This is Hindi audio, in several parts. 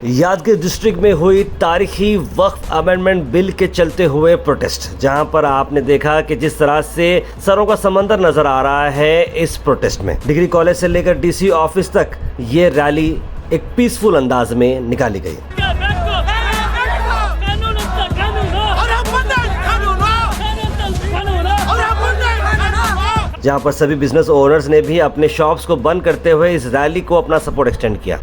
यादगीर डिस्ट्रिक्ट में हुई तारीखी वक्फ अमेंडमेंट बिल के चलते हुए प्रोटेस्ट, जहां पर आपने देखा कि जिस तरह से सरों का समंदर नजर आ रहा है इस प्रोटेस्ट में। डिग्री कॉलेज से लेकर डीसी ऑफिस तक ये रैली एक पीसफुल अंदाज में निकाली गई। जहां पर सभी बिजनेस ओनर्स ने भी अपने शॉप्स को बंद करते हुए इस रैली को अपना सपोर्ट एक्सटेंड किया।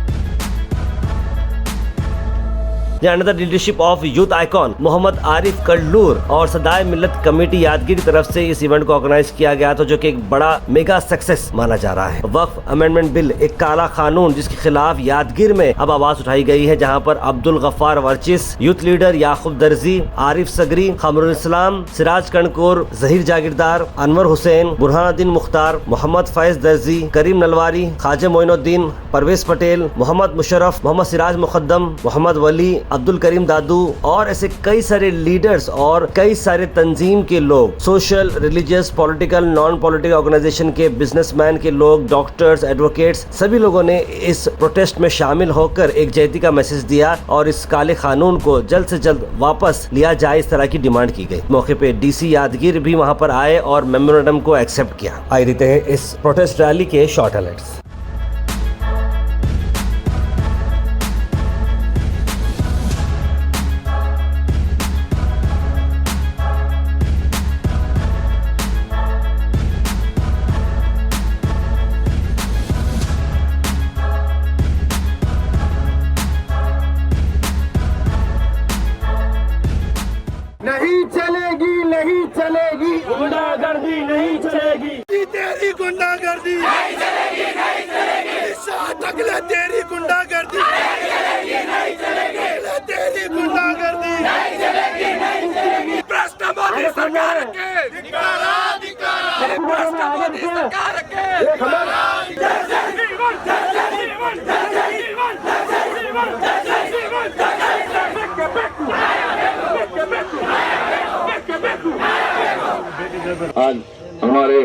Under the leadership of youth icon Mohammad Arif Kallur और सदाए मिल्लत कमेटी यादगीर की तरफ से इस इवेंट को ऑर्गेनाइज किया गया था, जो कि एक बड़ा मेगा सक्सेस माना जा रहा है। वक्फ अमेंडमेंट बिल एक काला कानून जिसके खिलाफ यादगीर में अब आवाज उठाई गई है, जहां पर अब्दुल गफ्फार वर्चिस, यूथ लीडर याकूब दर्जी, आरिफ सगरी, खमरुल इस्लाम, सिराज कणकोर, जहीर जागीरदार, अनवर हुसैन, बुरहानुद्दीन मुख्तार, मोहम्मद फैज दर्जी, करीम नलवारी, खाजा मोइनुद्दीन, परवेज पटेल, मोहम्मद मुशर्रफ, मोहम्मद सिराज मुकद्दम, मोहम्मद वली, अब्दुल करीम दादू और ऐसे कई सारे लीडर्स और कई सारे तंजीम के लोग, social, religious, political, non political organization के, बिजनेसमैन के लोग, डॉक्टर्स, एडवोकेट्स, सभी लोगों ने इस प्रोटेस्ट में शामिल होकर एक जयती का मैसेज दिया और इस काले कानून को जल्द से जल्द वापस लिया जाए, इस तरह की डिमांड की गई। मौके पे डीसी यादगीर भी वहां पर आए और मेमोरेंडम को एक्सेप्ट किया। आइए देखते हैं इस प्रोटेस्ट रैली के शॉर्ट हाइलाइट्स। नहीं चलेगी, नहीं चलेगी, गुंडागर्दी नहीं चलेगी, तेरी गुंडागर्दी नहीं चलेगी, नहीं चलेगी, अगले तेरी गुंडागर्दी नहीं चलेगी, नहीं चलेगी, तेरी गुंडागर्दी नहीं चलेगी, नहीं चलेगी। भ्रष्ट मोदी सरकार के धिक्कारा, धिक्कारा, भ्रष्ट मोदी सरकार के आज हमारे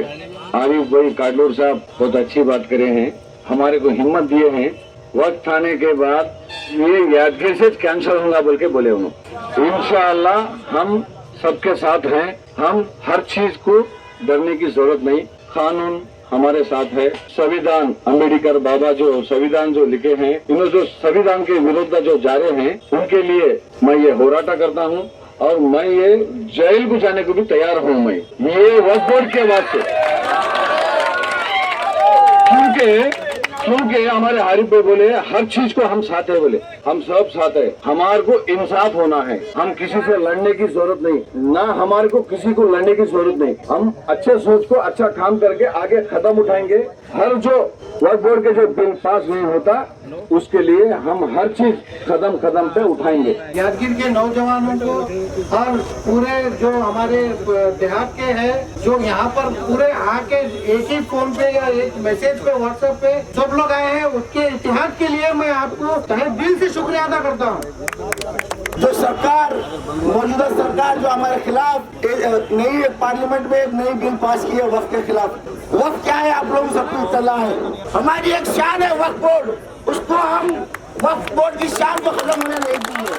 आरिफ भाई काडलूर साहब बहुत अच्छी बात करे हैं, हमारे को हिम्मत दिए हैं। वक्त आने के बाद ये यादगीर से कैंसिल होगा बोल के बोले उन्होंने। इंशाअल्लाह हम सबके साथ हैं, हम हर चीज को डरने की जरूरत नहीं, कानून हमारे साथ है। संविधान अम्बेडकर बाबा जो संविधान जो लिखे हैं, इन्होंने जो संविधान के विरुद्ध जो जा रहे हैं उनके लिए मैं ये होराटा करता हूँ और मैं ये जेल को जाने को भी तैयार हूँ। मैं ये वक्फ बोर्ड के वास्ते, क्योंकि हमारे आरिफ भाई बोले हर चीज को हम साथ है, बोले हम सब साथ है, हमारे को इंसाफ होना है, हम किसी से लड़ने की जरूरत नहीं, ना हमारे को किसी को लड़ने की जरूरत नहीं, हम अच्छे सोच को अच्छा काम करके आगे कदम उठाएंगे। हर जो वक्फ बोर्ड के जो बिल पास नहीं होता उसके लिए हम हर चीज कदम कदम पे उठाएंगे। यादगीर के नौजवानों को और पूरे जो हमारे देहात के हैं, जो यहाँ पर पूरे आके एक ही फोन पे या एक मैसेज पे व्हाट्सएप पे सब लोग आए हैं, उसके इतिहास के लिए मैं आपको तहे दिल से शुक्रिया अदा करता हूँ। जो सरकार, मौजूदा सरकार जो हमारे खिलाफ नई पार्लियामेंट में एक नई बिल पास की है वक्फ के खिलाफ। वक्फ क्या है आप लोगों सबको इत्तला है, हमारी एक शान है वक्फ बोर्ड, उसको हम वक्फ बोर्ड की शान को खत्म होने नहीं देंगे।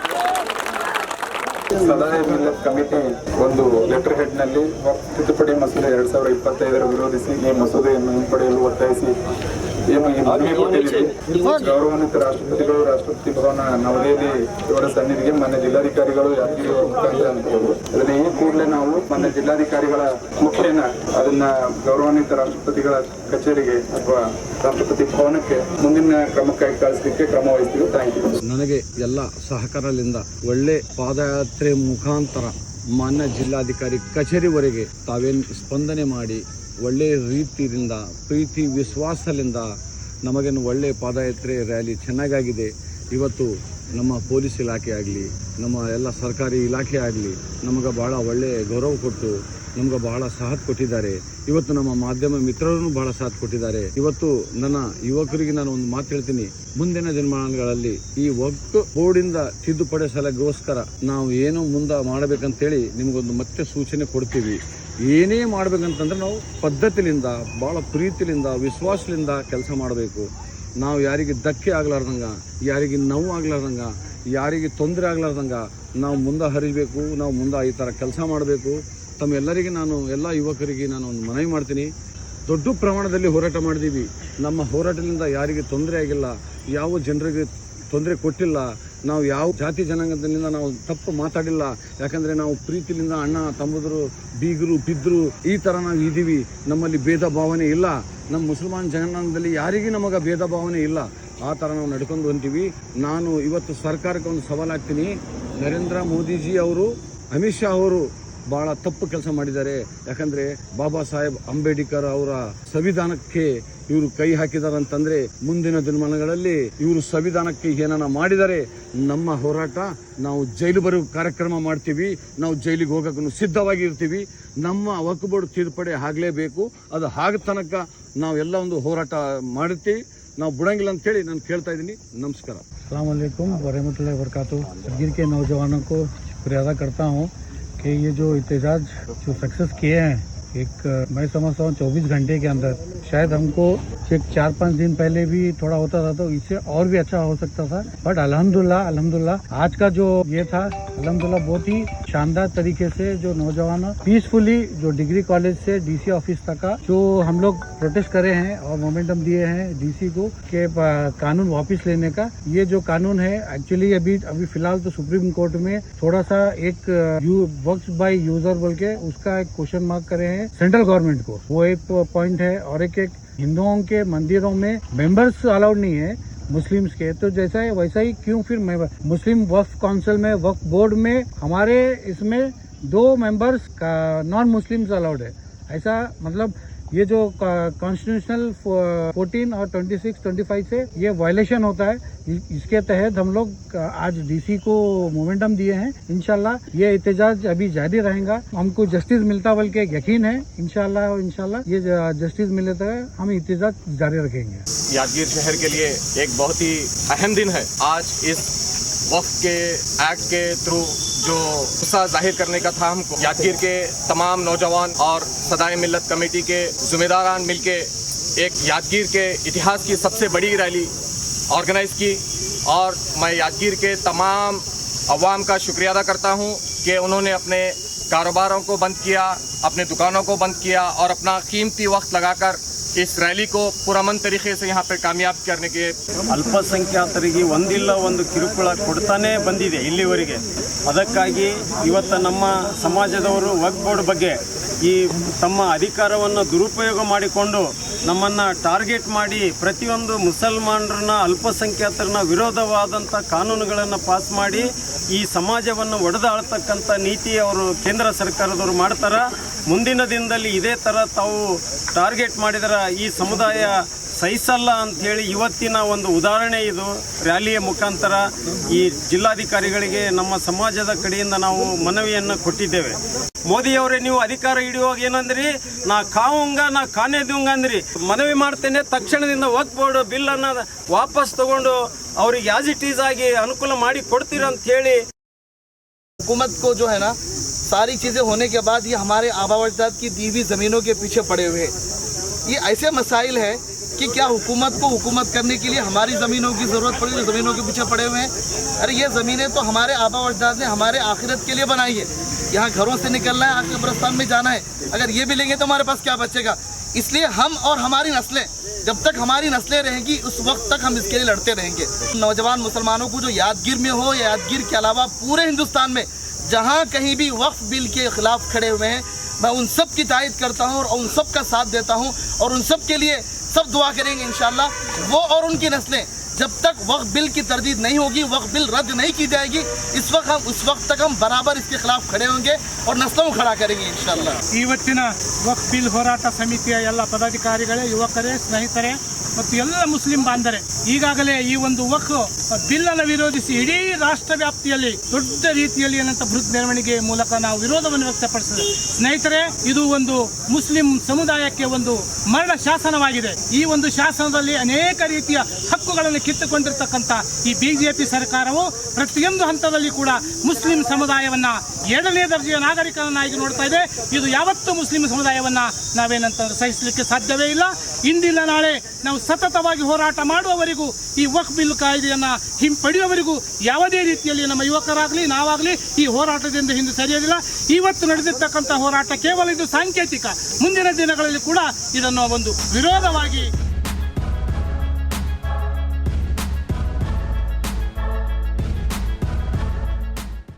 ಸದಾಯ ಮಿಲ್ಲತ್ ಕಮಿಟಿ ಒಂದು ಲೆಟರ್ ಹೆಡ್ ನಲ್ಲಿ ವಕ್ಫ್ ತಿದ್ದುಪಡಿ ಮಸೂದೆ 2025 ವಿರೋಧಿಸಿ ಈ ಮಸೂದೆಯನ್ನು ಹಿಂಪಡೆಯಲು ಒತ್ತಾಯಿಸಿ ಏನು ಈ ಮನವಿ ಕೊಟ್ಟಿದ್ದೀವಿ। ಗೌರವಾನ್ವಿತ ರಾಷ್ಟ್ರಪತಿಗಳು ರಾಷ್ಟ್ರಪತಿ ಭವನ ನವದೆಹಲಿ ಇವರ ಸನ್ನಿಧಿಗೆ ಮಾನ್ಯ ಜಿಲ್ಲಾಧಿಕಾರಿಗಳು ಯಾದಗಿರಿ ಮುಖಾಂತರ ಅನುಕೂಲ ಅದನ್ನ ಈ ಕೂಡಲೇ ನಾವು ಮಾನ್ಯ ಜಿಲ್ಲಾಧಿಕಾರಿಗಳ ಮುಖೇನ ಅದನ್ನ ಗೌರವಾನ್ವಿತ ರಾಷ್ಟ್ರಪತಿಗಳ ಕಚೇರಿಗೆ ಅಥವಾ ರಾಷ್ಟ್ರಪತಿ ಭವನಕ್ಕೆ ಮುಂದಿನ ಕ್ರಮಕ್ಕಾಗಿ ಕಳಿಸಲಿಕ್ಕೆ ಕ್ರಮ ವಹಿಸ್ತೀವಿ। Thank you. ನನಗೆ ಎಲ್ಲ ಸಹಕಾರದಿಂದ ಒಳ್ಳೆ ಪಾದಯಾತ್ರೆ ಮುಖಾಂತರ ಮಾನ್ಯ ಜಿಲ್ಲಾಧಿಕಾರಿ ಕಚೇರಿವರೆಗೆ ತಾವೇನು ಸ್ಪಂದನೆ ಮಾಡಿ ಒಳ್ಳೆ ರೀತಿಯಿಂದ ಪ್ರೀತಿ ವಿಶ್ವಾಸದಿಂದ ನಮಗೇನು ಒಳ್ಳೆ ಪಾದಯಾತ್ರೆ ರ್ಯಾಲಿ ಚೆನ್ನಾಗಾಗಿದೆ। ಇವತ್ತು ನಮ್ಮ ಪೊಲೀಸ್ ಇಲಾಖೆ ಆಗಲಿ, ನಮ್ಮ ಎಲ್ಲ ಸರ್ಕಾರಿ ಇಲಾಖೆ ಆಗಲಿ ನಮಗೆ ಭಾಳ ಒಳ್ಳೆಯ ಗೌರವ ಕೊಟ್ಟು ನಮ್ಗೆ ಬಹಳ ಸಾಥ್ ಕೊಟ್ಟಿದ್ದಾರೆ। ಇವತ್ತು ನಮ್ಮ ಮಾಧ್ಯಮ ಮಿತ್ರರು ಬಹಳ ಸಾಥ್ ಕೊಟ್ಟಿದ್ದಾರೆ। ಇವತ್ತು ನನ್ನ ಯುವಕರಿಗೆ ನಾನು ಒಂದು ಮಾತು ಹೇಳ್ತೀನಿ, ಮುಂದಿನ ದಿನಮಾನಗಳಲ್ಲಿ ಈ ವಕ್ಫ್ ಬೋರ್ಡಿಂದ ತಿದ್ದುಪಡಿ ಸಲಗೋಸ್ಕರ ನಾವು ಏನು ಮುಂದೆ ಮಾಡಬೇಕಂತೇಳಿ ನಿಮಗೊಂದು ಮತ್ತೆ ಸೂಚನೆ ಕೊಡ್ತೀವಿ। ಏನೇ ಮಾಡಬೇಕಂತಂದ್ರೆ ನಾವು ಪದ್ಧತಿಯಿಂದ, ಭಾಳ ಪ್ರೀತಿಯಿಂದ, ವಿಶ್ವಾಸದಿಂದ ಕೆಲಸ ಮಾಡಬೇಕು। ನಾವು ಯಾರಿಗೆ ಧಕ್ಕೆ ಆಗ್ಲಾರ್ದಂಗ, ಯಾರಿಗೆ ನೋವು ಆಗ್ಲಾರ್ದಂಗ, ಯಾರಿಗೆ ತೊಂದರೆ ಆಗ್ಲಾರ್ದಂಗ ನಾವು ಮುಂದೆ ಹರಿಬೇಕು. ನಾವು ಮುಂದೆ ಈ ಥರ ಕೆಲಸ ಮಾಡಬೇಕು. ತಮ್ಮೆಲ್ಲರಿಗೆ ನಾನು, ಎಲ್ಲ ಯುವಕರಿಗೆ ನಾನು ಒಂದು ಮನವಿ ಮಾಡ್ತೀನಿ. ದೊಡ್ಡ ಪ್ರಮಾಣದಲ್ಲಿ ಹೋರಾಟ ಮಾಡಿದ್ದೀವಿ. ನಮ್ಮ ಹೋರಾಟದಿಂದ ಯಾರಿಗೆ ತೊಂದರೆ ಆಗಿಲ್ಲ, ಯಾವ ಜನರಿಗೆ ತೊಂದರೆ ಕೊಟ್ಟಿಲ್ಲ. ನಾವು ಯಾವ ಜಾತಿ ಜನಾಂಗದಿಂದ ನಾವು ತಪ್ಪು ಮಾತಾಡಿಲ್ಲ. ಯಾಕಂದರೆ ನಾವು ಪ್ರೀತಿಯಿಂದ ಅಣ್ಣ ತಮ್ಮದರು, ಬೀಗರು, ಬಿದ್ದರು ಈ ಥರ ನಾವು ಇದ್ದೀವಿ. ನಮ್ಮಲ್ಲಿ ಭೇದ ಭಾವನೆ ಇಲ್ಲ. ನಮ್ಮ ಮುಸಲ್ಮಾನ್ ಜನಾಂಗದಲ್ಲಿ ಯಾರಿಗೂ ನಮಗೆ ಭೇದ ಭಾವನೆ ಇಲ್ಲ. ಆ ಥರ ನಾವು ನಡ್ಕೊಂಡು ಹೊಂತೀವಿ. ನಾನು ಇವತ್ತು ಸರ್ಕಾರಕ್ಕೆ ಒಂದು ಸವಾಲು ಹಾಕ್ತೀನಿ. ನರೇಂದ್ರ ಮೋದಿಜಿ ಅವರು, ಅಮಿತ್ ಶಾ ಅವರು ಭಾಳ ತಪ್ಪು ಕೆಲಸ ಮಾಡಿದ್ದಾರೆ. ಯಾಕಂದರೆ ಬಾಬಾ ಸಾಹೇಬ್ ಅಂಬೇಡ್ಕರ್ ಅವರ ಸಂವಿಧಾನಕ್ಕೆ ಇವರು ಕೈ ಹಾಕಿದ್ದಾರೆ ಅಂತಂದರೆ ಮುಂದಿನ ದಿನಮಾನಗಳಲ್ಲಿ ಇವರು ಸಂವಿಧಾನಕ್ಕೆ ಏನಾನ ಮಾಡಿದರೆ ನಮ್ಮ ಹೋರಾಟ, ನಾವು ಜೈಲು ಬರೋ ಕಾರ್ಯಕ್ರಮ ಮಾಡ್ತೀವಿ. ನಾವು ಜೈಲಿಗೆ ಹೋಗೋಕ್ಕೂ ಸಿದ್ಧವಾಗಿ ಇರ್ತೀವಿ. ನಮ್ಮ ವಕ್ಫ್ ಬೋರ್ಡ್ ತಿದ್ದುಪಡಿ ಆಗಲೇಬೇಕು. ಅದು ಆಗ ತನಕ ನಾವೆಲ್ಲ ಒಂದು ಹೋರಾಟ ಮಾಡ್ತೀವಿ. ನಾವು ಬಿಡಂಗಿಲ್ಲ ಅಂತೇಳಿ ನಾನು ಕೇಳ್ತಾ ಇದ್ದೀನಿ. ನಮಸ್ಕಾರ. अस्सलाम वालेकुम वरहमतुल्लाहि वबरकातुहू। जगीर के नौजवानों को शुक्रिया अदा करता हूँ कि ये जो एहतजाज जो सक्सेस किए हैं, एक मैं समझता हूँ 24 घंटे के अंदर, शायद हमको एक 4-5 दिन पहले भी थोड़ा होता था तो इससे और भी अच्छा हो सकता था। बट अल्हम्दुलिल्लाह आज का जो ये था, अल्हम्दुलिल्लाह बहुत ही शानदार तरीके से जो नौजवान पीसफुली जो डिग्री कॉलेज से डीसी ऑफिस तक का जो हम लोग प्रोटेस्ट करे हैं और मोमेंटम दिए हैं डीसी को के कानून वापस लेने का। ये जो कानून है एक्चुअली अभी फिलहाल तो सुप्रीम कोर्ट में थोड़ा सा एक वक्फ बाय यूजर बोल के उसका एक क्वेश्चन मार्क करे हैं सेंट्रल गवर्नमेंट को। वो एक पॉइंट है। और एक हिंदुओं के मंदिरों में मेंबर्स अलाउड नहीं है मुस्लिम्स के, तो जैसा है वैसा ही क्यों फिर मुस्लिम वक्फ काउंसिल में, वक्फ बोर्ड में हमारे इसमें 2 मेंबर्स का नॉन मुस्लिम्स अलाउड है। ऐसा मतलब ये जो कॉन्स्टिट्यूशनल 14 और 26-25 से ये वायलेशन होता है। इसके तहत हम लोग आज डीसी को मोमेंटम दिए हैं। इंशाल्लाह ये एहतजाज अभी जारी रहेगा। हमको जस्टिस मिलता बल्कि यकीन है। इंशाल्लाह ये जस्टिस मिले तक हम एहतजाज जारी रखेंगे। यादगीर शहर के लिए एक बहुत ही अहम दिन है। आज इस वक्फ के एक्ट के थ्रू जो गुस्सा जाहिर करने का था हमको, यादगीर के तमाम नौजवान और सदाए मिल्लत कमेटी के जिम्मेदारान मिलके एक यादगीर के इतिहास की सबसे बड़ी रैली ऑर्गेनाइज की। और मैं यादगीर के तमाम अवाम का शुक्रिया अदा करता हूँ कि उन्होंने अपने कारोबारों को बंद किया, अपने दुकानों को बंद किया और अपना कीमती वक्त लगाकर इस रैली को पुरअमन तरीके से यहाँ पे कामयाब करने के। ಅಲ್ಪಸಂಖ್ಯಾತರಿಗೆ ಒಂದಿಲ್ಲ ಒಂದು ಕಿರುಕುಳ ಕೊಡ್ತಾನೆ ಬಂದಿದೆ ಇಲ್ಲಿವರೆಗೆ. ಅದಕ್ಕಾಗಿ ಇವತ್ತು ನಮ್ಮ ಸಮಾಜದವರು ವಕ್ಫ್ ಬೋರ್ಡ್ ಬಗ್ಗೆ ಈ ತಮ್ಮ ಅಧಿಕಾರವನ್ನು ದುರುಪಯೋಗ ಮಾಡಿಕೊಂಡು ನಮ್ಮನ್ನು ಟಾರ್ಗೆಟ್ ಮಾಡಿ ಪ್ರತಿಯೊಂದು ಮುಸಲ್ಮಾನರನ್ನ, ಅಲ್ಪಸಂಖ್ಯಾತರನ್ನ ವಿರೋಧವಾದಂಥ ಕಾನೂನುಗಳನ್ನು ಪಾಸ್ ಮಾಡಿ ಈ ಸಮಾಜವನ್ನು ಒಡೆದಾಳ್ತಕ್ಕಂಥ ನೀತಿ ಅವರು ಕೇಂದ್ರ ಸರ್ಕಾರದವರು ಮಾಡ್ತಾರೆ. ಮುಂದಿನ ದಿನದಲ್ಲಿ ಇದೇ ಥರ ತಾವು ಟಾರ್ಗೆಟ್ ಮಾಡಿದರೆ ಈ ಸಮುದಾಯ ಸಹಿಸಲ್ಲ ಅಂಥೇಳಿ ಇವತ್ತಿನ ಒಂದು ಉದಾಹರಣೆ ಇದು. ರ್ಯಾಲಿಯ ಮುಖಾಂತರ ಈ ಜಿಲ್ಲಾಧಿಕಾರಿಗಳಿಗೆ ನಮ್ಮ ಸಮಾಜದ ಕಡೆಯಿಂದ ನಾವು ಮನವಿಯನ್ನು ಕೊಟ್ಟಿದ್ದೇವೆ. ಮೋದಿಯವರೇ, ನೀವು ಅಧಿಕಾರ ಹಿಡಿಯುವಾಗ ಏನಂದ್ರಿ, ನಾ ಕಾವುಂಗ ನಾ ಕಾನೇ ದುಂಗ ಅಂದ್ರಿ. ಮನವಿ ಮಾಡ್ತೇನೆ, ತಕ್ಷಣದಿಂದ ವಕ್ಫ್ ಬೋರ್ಡ್ ಬಿಲ್ ಅನ್ನ ವಾಪಸ್ ತಗೊಂಡು ಅವ್ರಿಗೆ ಆಸ್ ಇಟ್ ಈಸ್ ಆಗಿ ಅನುಕೂಲ ಮಾಡಿ ಕೊಡ್ತೀರ ಅಂತ ಹೇಳಿ. हुकूमत को जो है ना, सारी चीज़ें होने के बाद ये हमारे आबा अजदाद की दी हुई ज़मीनों के पीछे पड़े हुए हैं। ये ऐसे मसाइल है कि क्या हुकूमत को हुकूमत करने के लिए हमारी ज़मीनों की ज़रूरत पड़ी, जो ज़मीनों के पीछे पड़े हुए हैं। अरे ये ज़मीनें तो हमारे आबा अजदाद ने हमारे आखिरत के लिए बनाई है। यहाँ घरों से निकलना है, आखिर कब्रिस्तान में जाना है। अगर ये भी लेंगे तो हमारे पास क्या बचेगा। इसलिए हम और हमारी नस्लें, जब तक हमारी नस्लें रहेंगी उस वक्त तक हम इसके लिए लड़ते रहेंगे। नौजवान मुसलमानों को जो यादगीर में हो या यादगीर के अलावा पूरे हिंदुस्तान में जहाँ कहीं भी वक्फ बिल के खिलाफ खड़े हुए हैं, मैं उन सब की तायद करता हूँ और उन सब का साथ देता हूँ। और उन सब के लिए सब दुआ करेंगे इंशाल्लाह। वो और उनकी नस्लें जब तक वक्फ बिल की तरदीद नहीं होगी, वक्फ बिल रद्द नहीं की जाएगी, उस वक्त तक हम बराबर इसके खिलाफ खड़े होंगे और नस्लों को खड़ा करेंगे इंशाल्लाह। ಇವತ್ತಿನ ವಕ್ಫ್ ಬಿಲ್ ಹೋರಾಟ ಸಮಿತಿಯ ಎಲ್ಲ ಪದಾಧಿಕಾರಿಗಳೇ, ಯುವಕರೇ, ಸ್ನೇಹಿತರೆ ಮತ್ತು ಎಲ್ಲ ಮುಸ್ಲಿಂ ಬಾಂಧವರೇ, ಈಗಾಗಲೇ ಈ ಒಂದು ವಕ್ಫ್ ಬಿಲ್ ಅನ್ನು ವಿರೋಧಿಸಿ ಇಡೀ ರಾಷ್ಟ್ರ ವ್ಯಾಪ್ತಿಯಲ್ಲಿ ದೊಡ್ಡ ರೀತಿಯಲ್ಲಿ ಏನಂತ ಬೃಹತ್ ಮೆರವಣಿಗೆ ಮೂಲಕ ನಾವು ವಿರೋಧವನ್ನು ವ್ಯಕ್ತಪಡಿಸಿದೆ. ಸ್ನೇಹಿತರೆ, ಇದು ಒಂದು ಮುಸ್ಲಿಂ ಸಮುದಾಯಕ್ಕೆ ಒಂದು ಮರಣ ಶಾಸನವಾಗಿದೆ. ಈ ಒಂದು ಶಾಸನದಲ್ಲಿ ಅನೇಕ ರೀತಿಯ ಹಕ್ಕುಗಳನ್ನು ಕಿತ್ತುಕೊಂಡಿರ್ತಕ್ಕಂಥ ಈ ಬಿಜೆಪಿ ಸರ್ಕಾರವು ಪ್ರತಿಯೊಂದು ಹಂತದಲ್ಲಿ ಕೂಡ ಮುಸ್ಲಿಂ ಸಮುದಾಯವನ್ನ 2ನೇ ದರ್ಜೆಯ ನಾಗರಿಕರನ್ನಾಗಿ ನೋಡ್ತಾ ಇದೆ. ಇದು ಯಾವತ್ತೂ ಮುಸ್ಲಿಂ ಸಮುದಾಯವನ್ನ ನಾವೇನಂತಂದ್ರೆ ಸಹಿಸಲಿಕ್ಕೆ ಸಾಧ್ಯವೇ ಇಲ್ಲ. ಇಂದಿನ ನಾಳೆ ನಾವು ಸತತವಾಗಿ ಹೋರಾಟ ಮಾಡುವವರೆಗೂ ಈ ವಕ್ಫ್ ಬಿಲ್ ಕಾಯ್ದೆಯನ್ನು ಹಿಂಪಡೆಯುವವರೆಗೂ ಯಾವುದೇ ರೀತಿಯಲ್ಲಿ ನಮ್ಮ ಯುವಕರಾಗಲಿ ನಾವಾಗಲಿ ಈ ಹೋರಾಟದಿಂದ ಹಿಂದೆ ಸರಿಯೋದಿಲ್ಲ. ಇವತ್ತು ನಡೆದಿರ್ತಕ್ಕಂಥ ಹೋರಾಟ ಕೇವಲ ಇದು ಸಾಂಕೇತಿಕ. ಮುಂದಿನ ದಿನಗಳಲ್ಲಿ ಕೂಡ ಇದನ್ನು ಒಂದು ವಿರೋಧವಾಗಿ